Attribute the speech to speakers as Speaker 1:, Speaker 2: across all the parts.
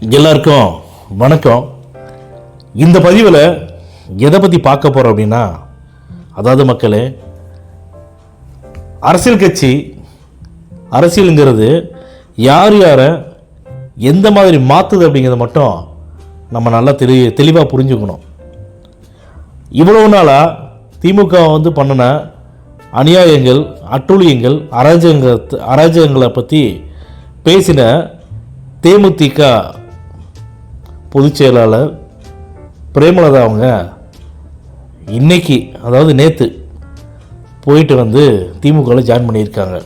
Speaker 1: எல்லாருக்கும் வணக்கம். இந்த பதிவில் எதை பற்றி பார்க்க போகிறோம் அப்படின்னா, அதாவது மக்களே, அரசியல் கட்சி அரசியலுங்கிறது யார் யாரை எந்த மாதிரி மாற்றுது அப்படிங்கிறத மட்டும் நம்ம நல்லா தெளிவாக புரிஞ்சுக்கணும். இவ்வளவு நாளாக திமுக பண்ணின அநியாயங்கள், அட்டூழியங்கள், அராஜகங்களை பற்றி பேசின தேமுதிக பொதுச் செயலாளர் பிரேமலதா அவங்க இன்னைக்கு, அதாவது நேற்று போயிட்டு திமுகவில் ஜாயின் பண்ணியிருக்காங்க.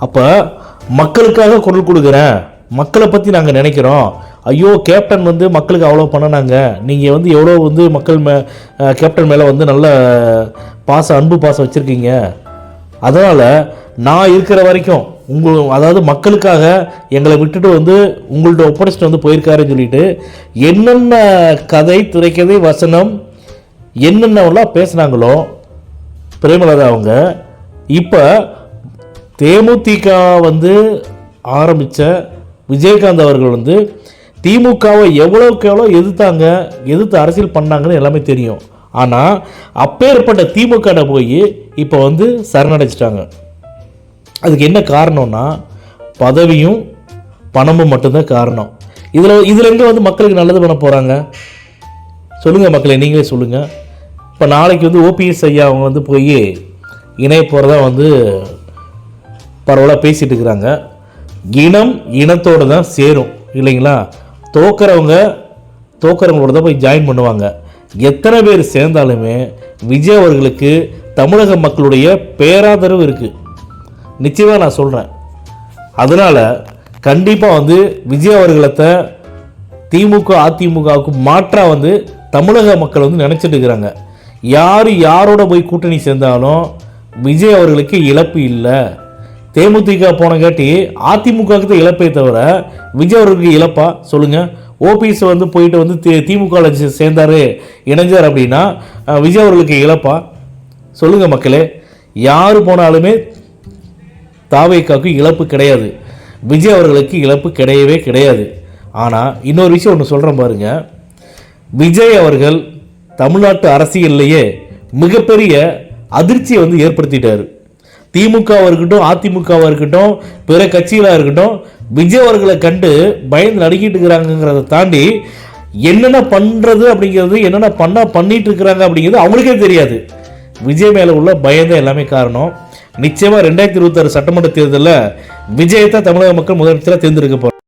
Speaker 1: அப்போ மக்களுக்காக குரல் கொடுக்குறேன், மக்களை பற்றி நாங்கள் நினைக்கிறோம், ஐயோ கேப்டன் மக்களுக்கு அவ்வளோ பண்ணினாங்க, நீங்கள் எவ்வளோ மக்கள் கேப்டன் மேலே நல்ல அன்பு பாசம் வச்சுருக்கீங்க, அதனால் நான் இருக்கிற வரைக்கும் அதாவது மக்களுக்காக எங்களை விட்டுட்டு உங்கள்ட்ட ஒப்படைச்சிட்டு போயிருக்காருன்னு சொல்லிட்டு என்னென்ன கதை, திரைக்கதை, வசனம் என்னென்னலாம் பேசுனாங்களோ பிரேமலதா அவங்க, இப்போ தேமுதிக ஆரம்பித்த விஜயகாந்த் அவர்கள் திமுகவை எவ்வளோக்கு எவ்வளோ எதிர்த்து அரசியல் பண்ணாங்கன்னு எல்லாமே தெரியும். ஆனால் அப்பேற்பட்ட திமுக போய் இப்போ சரணடைச்சிட்டாங்க. அதுக்கு என்ன காரணம்னா, பதவியும் பணமும் மட்டும்தான் காரணம். இதில் எங்கே மக்களுக்கு நல்லது பண்ண போகிறாங்க சொல்லுங்கள் மக்களே, நீங்களே சொல்லுங்கள். இப்போ நாளைக்கு ஓபிஎஸ் ஐயா அவங்க போய் இணைய போகிறதா பரவலாக பேசிகிட்டு இருக்கிறாங்க. இனம் இனத்தோடு தான் சேரும் இல்லைங்களா? தோக்கிறவங்களோட தான் போய் ஜாயின் பண்ணுவாங்க. எத்தனை பேர் சேர்ந்தாலுமே விஜய் அவர்களுக்கு தமிழக மக்களுடைய பேராதரவு இருக்குது, நிச்சயமாக நான் சொல்கிறேன். அதனால் கண்டிப்பாக விஜய் அவர்களத்தை திமுக அதிமுகவுக்கு மாற்றாக தமிழக மக்கள் நினச்சிட்டு இருக்கிறாங்க. யாரோட போய் கூட்டணி சேர்ந்தாலும் விஜய் அவர்களுக்கு இழப்பு இல்லை. தேமுதிக போனங்காட்டி அதிமுகவுக்கு தான் இழப்பை தவிர விஜய் அவர்களுக்கு இழப்பா சொல்லுங்கள்? ஓபிஎஸ் போயிட்டு திமுகவில் சேர்ந்தார், இணைஞ்சார் அப்படின்னா விஜய் அவர்களுக்கு இழப்பா சொல்லுங்கள் மக்களே? யார் போனாலுமே தாவேக்காவுக்கு இழப்பு கிடையாது, விஜய் அவர்களுக்கு இழப்பு கிடையவே கிடையாது. ஆனால் இன்னொரு விஷயம் ஒன்று சொல்கிறேன் பாருங்க, விஜய் அவர்கள் தமிழ்நாட்டு அரசியல்லையே மிகப்பெரிய அதிர்ச்சியை ஏற்படுத்திட்டார். திமுகவாக இருக்கட்டும், அதிமுகவாக இருக்கட்டும், பிற கட்சிகளாக இருக்கட்டும், விஜய் அவர்களை கண்டு பயந்து நடுக்கிட்டு இருக்கிறாங்கிறத தாண்டி என்னென்ன பண்ணுறது அப்படிங்கிறது, என்னென்ன பண்ணிட்டு இருக்கிறாங்க அப்படிங்கிறது அவங்களுக்கே தெரியாது. விஜய் மேலே உள்ள பயம்தான் எல்லாமே காரணம். நிச்சயமாக 2026 சட்டமன்ற தேர்தலில் விஜயத்தை தமிழக மக்கள் முதலமைச்சராக தேர்ந்தெடுக்க போகிறார்.